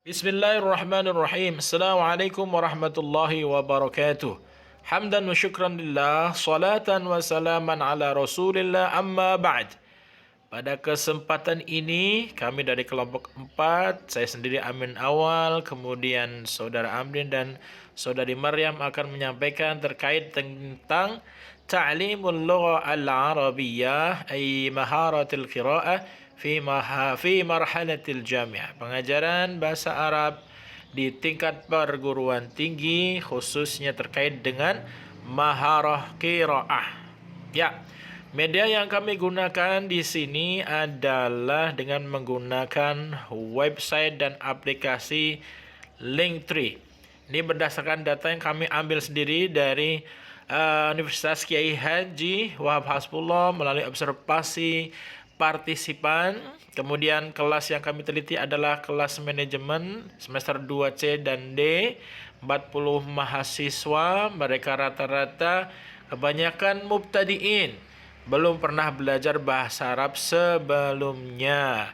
Bismillahirrahmanirrahim. Assalamualaikum warahmatullahi wabarakatuh. Hamdan wa syukran lillah, salatan wa salaman ala rasulillah, amma ba'd. Pada kesempatan ini, kami dari kelompok 4, saya sendiri Amin Awal, kemudian Saudara Amrin dan Saudari Maryam akan menyampaikan terkait tentang Ta'limul Lugha Al-Arabiyyah, ay maharatil qira'ah fi marhalatil jami'ah. Pengajaran bahasa Arab di tingkat perguruan tinggi, khususnya terkait dengan maharah qiraah. Ya, media yang kami gunakan di sini adalah dengan menggunakan website dan aplikasi Linktree. Ini berdasarkan data yang kami ambil sendiri dari Universitas Kiai Haji Wahab Hasbullah melalui observasi partisipan. Kemudian kelas yang kami teliti adalah kelas manajemen semester 2C dan D. 40 mahasiswa, mereka rata-rata kebanyakan mubtadiin, belum pernah belajar bahasa Arab sebelumnya.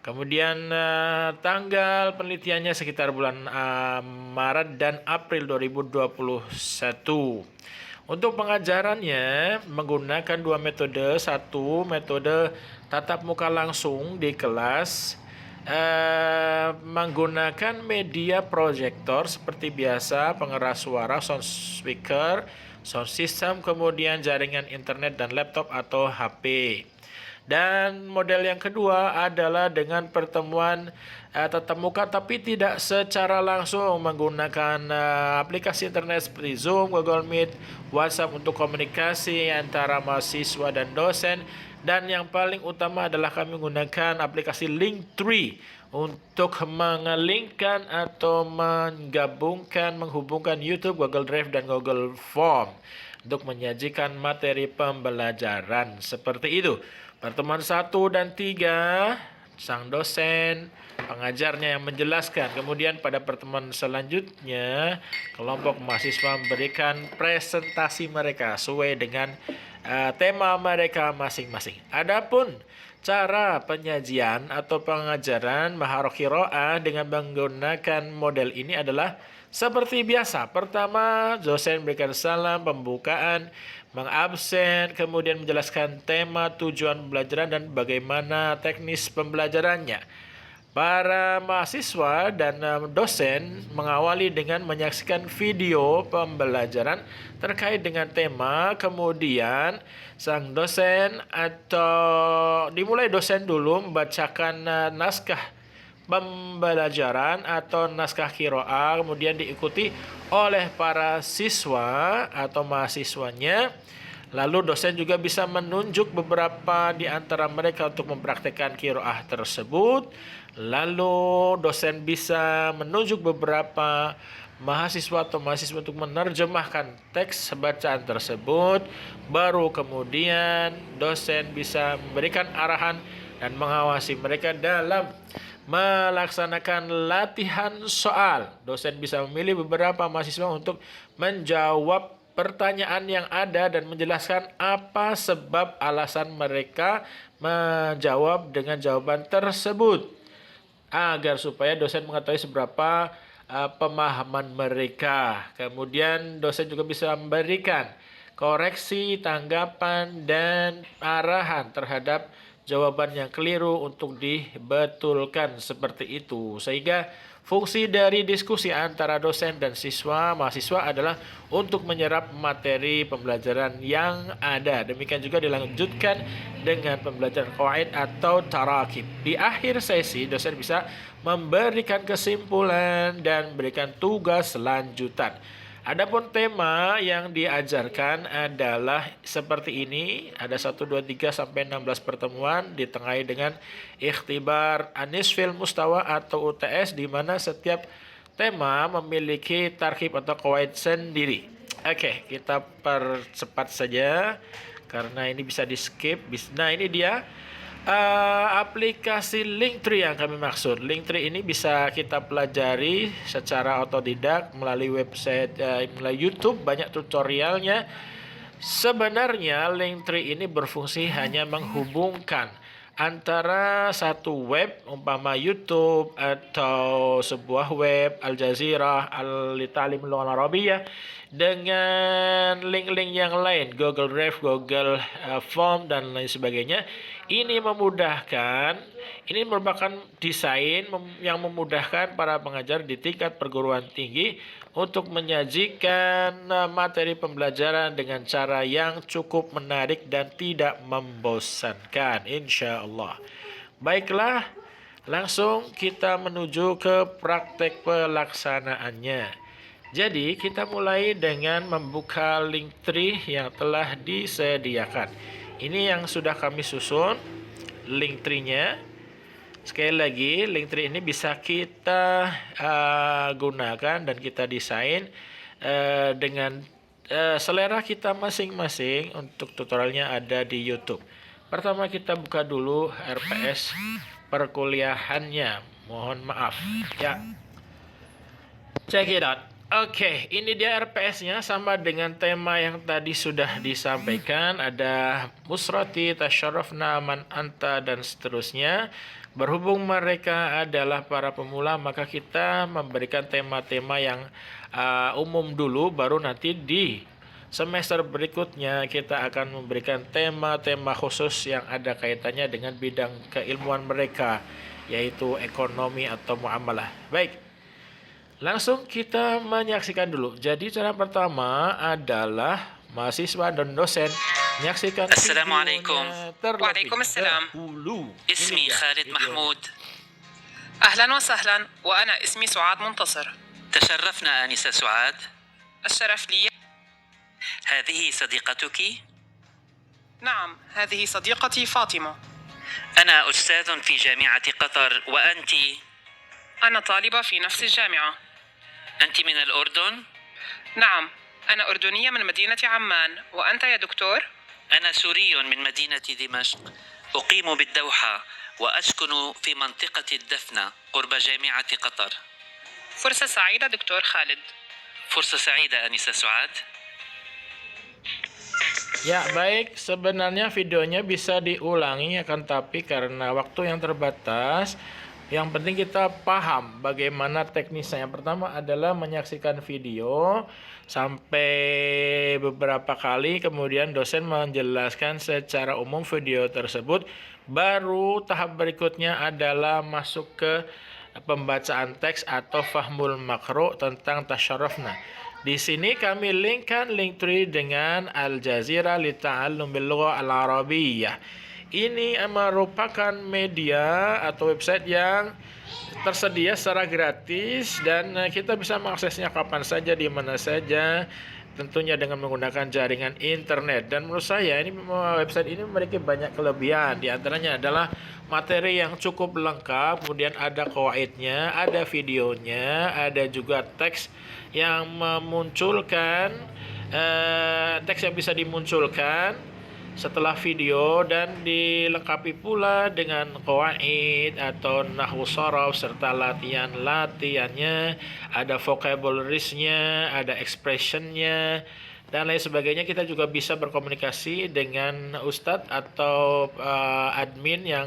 Kemudian tanggal penelitiannya sekitar bulan Maret dan April 2021. Untuk pengajarannya menggunakan dua metode. Satu, metode tatap muka langsung di kelas, menggunakan media proyektor seperti biasa, pengeras suara, sound speaker, sound system, kemudian jaringan internet dan laptop atau HP. Dan model yang kedua adalah dengan pertemuan tatap muka tapi tidak secara langsung, menggunakan aplikasi internet seperti Zoom, Google Meet, WhatsApp untuk komunikasi antara mahasiswa dan dosen. Dan yang paling utama adalah kami menggunakan aplikasi Linktree untuk mengelingkan atau menggabungkan, menghubungkan YouTube, Google Drive, dan Google Form untuk menyajikan materi pembelajaran seperti itu. Pertemuan 1 dan 3, sang dosen, pengajarnya yang menjelaskan. Kemudian pada pertemuan selanjutnya, kelompok mahasiswa memberikan presentasi mereka sesuai dengan tema mereka masing-masing. Adapun cara penyajian atau pengajaran maharah qiraah dengan menggunakan model ini adalah seperti biasa. Pertama, dosen berikan salam pembukaan, mengabsen, kemudian menjelaskan tema, tujuan pembelajaran, dan bagaimana teknis pembelajarannya. Para mahasiswa dan dosen mengawali dengan menyaksikan video pembelajaran terkait dengan tema, kemudian sang dosen atau dimulai dosen dulu membacakan naskah pembelajaran atau naskah qiraah, kemudian diikuti oleh para siswa atau mahasiswanya. Lalu dosen juga bisa menunjuk beberapa di antara mereka untuk mempraktekkan qiraah tersebut. Lalu dosen bisa menunjuk beberapa mahasiswa atau mahasiswa untuk menerjemahkan teks bacaan tersebut. Baru kemudian dosen bisa memberikan arahan dan mengawasi mereka dalam melaksanakan latihan soal. Dosen bisa memilih beberapa mahasiswa untuk menjawab pertanyaan yang ada dan menjelaskan apa sebab alasan mereka menjawab dengan jawaban tersebut, agar supaya dosen mengetahui seberapa pemahaman mereka. Kemudian dosen juga bisa memberikan koreksi, tanggapan, dan arahan terhadap jawaban yang keliru untuk dibetulkan seperti itu. Sehingga fungsi dari diskusi antara dosen dan siswa mahasiswa adalah untuk menyerap materi pembelajaran yang ada. Demikian juga dilanjutkan dengan pembelajaran qawaid atau tarakib. Di akhir sesi, dosen bisa memberikan kesimpulan dan memberikan tugas lanjutan. Adapun tema yang diajarkan adalah seperti ini. Ada 1, 2, 3 sampai 16 pertemuan ditengahi dengan ikhtibar anisfil mustawa atau UTS, di mana setiap tema memiliki tarkib atau qawaid sendiri. Oke, kita percepat saja karena ini bisa di skip. Nah, ini dia aplikasi Linktree yang kami maksud. Linktree ini bisa kita pelajari secara otodidak melalui website, melalui YouTube, banyak tutorialnya. Sebenarnya Linktree ini berfungsi hanya menghubungkan antara satu web, umpama YouTube atau sebuah web Al Jazeera, Al-Ta'lim Lughah Arabiyyah, dengan link-link yang lain, Google Drive, Google Form, dan lain sebagainya. Ini memudahkan, ini merupakan desain yang memudahkan para pengajar di tingkat perguruan tinggi untuk menyajikan materi pembelajaran dengan cara yang cukup menarik dan tidak membosankan, insya Allah. Baiklah, langsung kita menuju ke praktek pelaksanaannya. Jadi kita mulai dengan membuka Linktree yang telah disediakan. Ini yang sudah kami susun Linktree-nya. Sekali lagi, Linktree ini bisa kita gunakan dan kita desain dengan selera kita masing-masing. Untuk tutorialnya ada di YouTube. Pertama kita buka dulu RPS perkuliahannya. Mohon maaf ya. Check it out. Oke, ini dia RPS-nya sama dengan tema yang tadi sudah disampaikan. Ada Musrati, Tasyarrafna, Man Anta, dan seterusnya. Berhubung mereka adalah para pemula, maka kita memberikan tema-tema yang umum dulu, baru nanti di semester berikutnya kita akan memberikan tema-tema khusus yang ada kaitannya dengan bidang keilmuan mereka, yaitu ekonomi atau muamalah. Baik, langsung kita menyaksikan dulu. Jadi cara pertama adalah mahasiswa dan dosen menyaksikan Assalamualaikum. Waalaikumsalam. اسمي خالد محمود. أهلا وسهلا، وأنا اسمي سعاد منتصر. تشرفنا آنسة سعاد. الشرف لي. هذه صديقتك؟ نعم، هذه صديقتي فاطمة. أنا أستاذ في جامعة قطر، وأنت؟ أنا طالبة في نفس الجامعة. أنت من الأردن؟ نعم، أنا أردنية من مدينة عمان، وأنت يا دكتور؟ أنا سوري من مدينة دمشق، أقيم بالدوحة وأسكن في منطقة الدفنة قرب جامعة قطر. فرصة سعيدة دكتور خالد. فرصة سعيدة آنسة سعاد. Ya baik, sebenarnya videonya bisa diulangi, akan tapi karena waktu yang terbatas, yang penting kita paham bagaimana teknisnya. Yang pertama adalah menyaksikan video sampai beberapa kali, kemudian dosen menjelaskan secara umum video tersebut. Baru tahap berikutnya adalah masuk ke pembacaan teks atau fahmul makro tentang tasyarrufna. Di sini kami linkkan Linktree dengan Al Jazeera li Ta'allum bil Lughah Al Arabiyyah. Ini merupakan media atau website yang tersedia secara gratis dan kita bisa mengaksesnya kapan saja, di mana saja, tentunya dengan menggunakan jaringan internet. Dan menurut saya ini website ini memiliki banyak kelebihan. Di antaranya adalah materi yang cukup lengkap, kemudian ada qawaidnya, ada videonya, ada juga teks yang memunculkan teks yang bisa dimunculkan setelah video, dan dilengkapi pula dengan qawaid atau nahwu sharaf serta latihannya, ada vocabularies-nya, ada expression-nya dan lain sebagainya. Kita juga bisa berkomunikasi dengan ustadz atau admin yang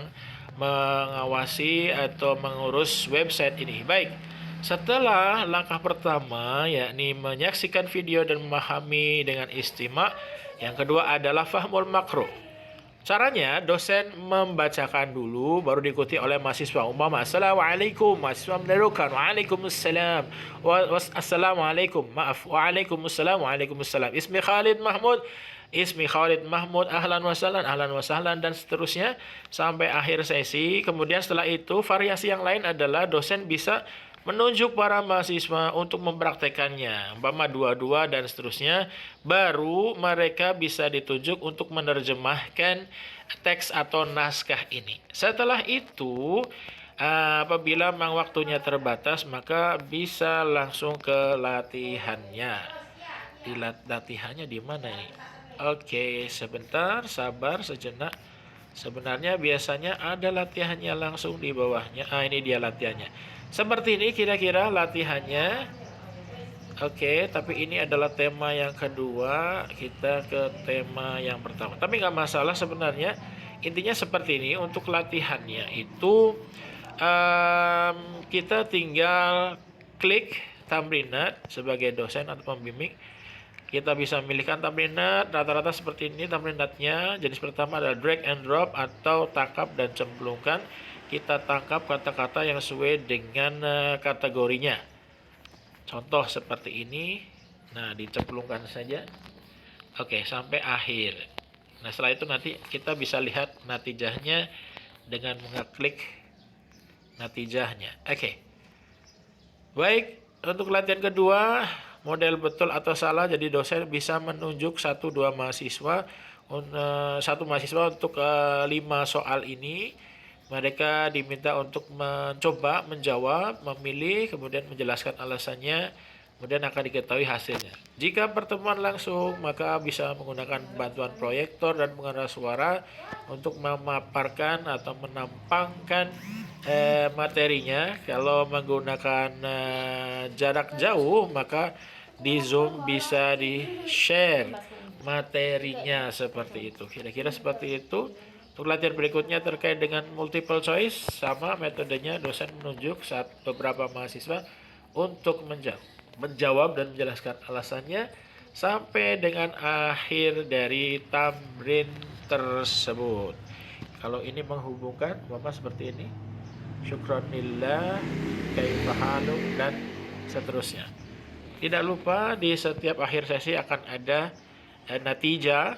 mengawasi atau mengurus website ini. Baik, setelah langkah pertama yakni menyaksikan video dan memahami dengan istima', yang kedua adalah fahmul makro. Caranya dosen membacakan dulu, baru diikuti oleh mahasiswa. Umpama assalamualaikum, mahasiswa menderukan waalaikumsalam, assalamualaikum, maaf, waalaikumsalam, waalaikumsalam, ismi Khalid Mahmud, ismi Khalid Mahmud, ahlan wasahlan, dan seterusnya sampai akhir sesi. Kemudian setelah itu variasi yang lain adalah dosen bisa menunjuk para mahasiswa untuk mempraktekannya, umpama dua-dua dan seterusnya. Baru mereka bisa ditunjuk untuk menerjemahkan teks atau naskah ini. Setelah itu, apabila memang waktunya terbatas, maka bisa langsung ke latihannya. Latihannya di mana ini? Oke, sebentar, sabar sejenak. Sebenarnya biasanya ada latihannya langsung di bawahnya. Ini dia latihannya. Seperti ini kira-kira latihannya. Oke, tapi ini adalah tema yang kedua. Kita ke tema yang pertama. Tapi nggak masalah sebenarnya. intinya seperti ini. Untuk latihannya itu kita tinggal klik tamrinat sebagai dosen atau pembimbing. Kita bisa memilihkan tamrinat, rata-rata seperti ini tamrinatnya. Jenis pertama adalah drag and drop atau tangkap dan cemplungkan. Kita tangkap kata-kata yang sesuai dengan kategorinya. Contoh seperti ini. Nah, dicemplungkan saja. Oke, sampai akhir. Nah, setelah itu nanti kita bisa lihat natijahnya dengan mengeklik natijahnya. Oke. Baik, untuk latihan kedua, model betul atau salah. Jadi dosen bisa menunjuk satu mahasiswa untuk 5 soal ini. Mereka diminta untuk mencoba menjawab, memilih, kemudian menjelaskan alasannya. Kemudian akan diketahui hasilnya. Jika pertemuan langsung, maka bisa menggunakan bantuan proyektor dan pengeras suara untuk memaparkan atau menampangkan materinya. Kalau menggunakan jarak jauh, maka di Zoom bisa di-share materinya seperti itu. Kira-kira seperti itu. Untuk latihan berikutnya terkait dengan multiple choice, sama metodenya, dosen menunjuk beberapa mahasiswa untuk menjawab dan menjelaskan alasannya sampai dengan akhir dari tamrin tersebut. Kalau ini menghubungkan Bapak seperti ini, syukronillah, kaifahaluk, dan seterusnya. Tidak lupa di setiap akhir sesi akan ada natijah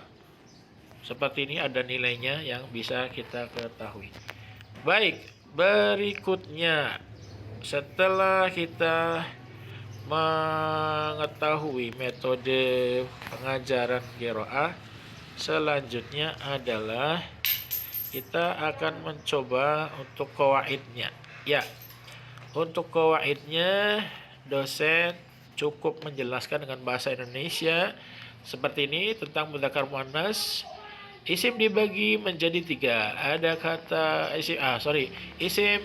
seperti ini, ada nilainya yang bisa kita ketahui. Baik, berikutnya setelah kita mengetahui metode pengajaran qiraah, selanjutnya adalah kita akan mencoba untuk qawaidnya. Ya, untuk qawaidnya dosen cukup menjelaskan dengan bahasa Indonesia seperti ini tentang mudzakkar muannas. Isim dibagi menjadi 3. Ada kata isim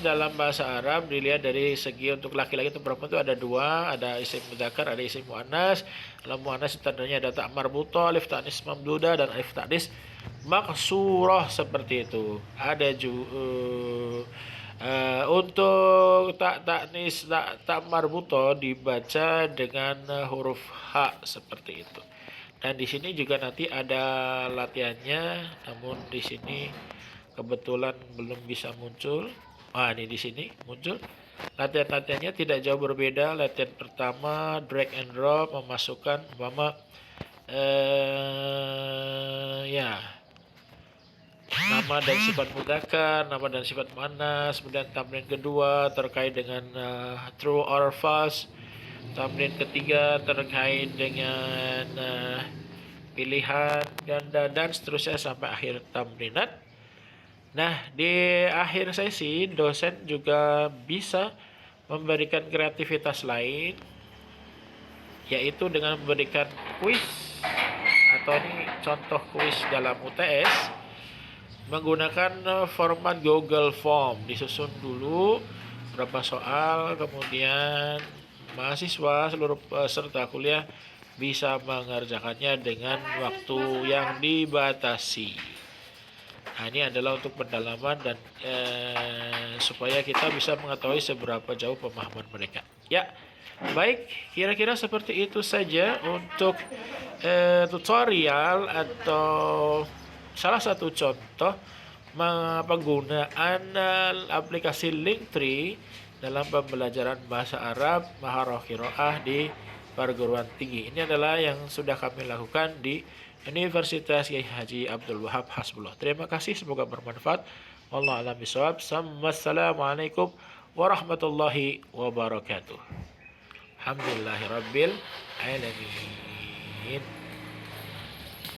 dalam bahasa Arab dilihat dari segi untuk laki-laki atau perempuan itu ada 2, ada isim mudzakkar, ada isim muannas. Dalam muannas tandanya ada ta marbutah, alif ta'nis mamdudah, dan alif ta'nis maksurah seperti itu. Ada untuk tak marbutah dibaca dengan huruf H seperti itu. Dan di sini juga nanti ada latihannya, namun di sini kebetulan belum bisa muncul. Ini di sini muncul. Latihan-latihannya tidak jauh berbeda. Latihan pertama drag and drop, memasukkan nama dan sifat mudzakkar, nama dan sifat muannas. Kemudian tamrin kedua terkait dengan true or false. Tamrin ketiga terkait dengan pilihan ganda dan seterusnya sampai akhir tamrinat. Nah, di akhir sesi dosen juga bisa memberikan kreativitas lain, yaitu dengan memberikan kuis, atau ini contoh kuis dalam UTS menggunakan format Google Form. Disusun dulu berapa soal, kemudian mahasiswa seluruh peserta kuliah bisa mengerjakannya dengan waktu yang dibatasi. Nah, ini adalah untuk pendalaman dan supaya kita bisa mengetahui seberapa jauh pemahaman mereka. Ya, baik, kira-kira seperti itu saja untuk tutorial atau salah satu contoh penggunaan aplikasi Linktree dalam pembelajaran bahasa Arab Maharah Qiraah di perguruan tinggi. Ini adalah yang sudah kami lakukan di Universitas Kiai Haji Abdul Wahab Hasbullah. Terima kasih, semoga bermanfaat. Wallahu a'lam bishawab. Wassalamualaikum warahmatullahi wabarakatuh. Alhamdulillahirabbil alamin.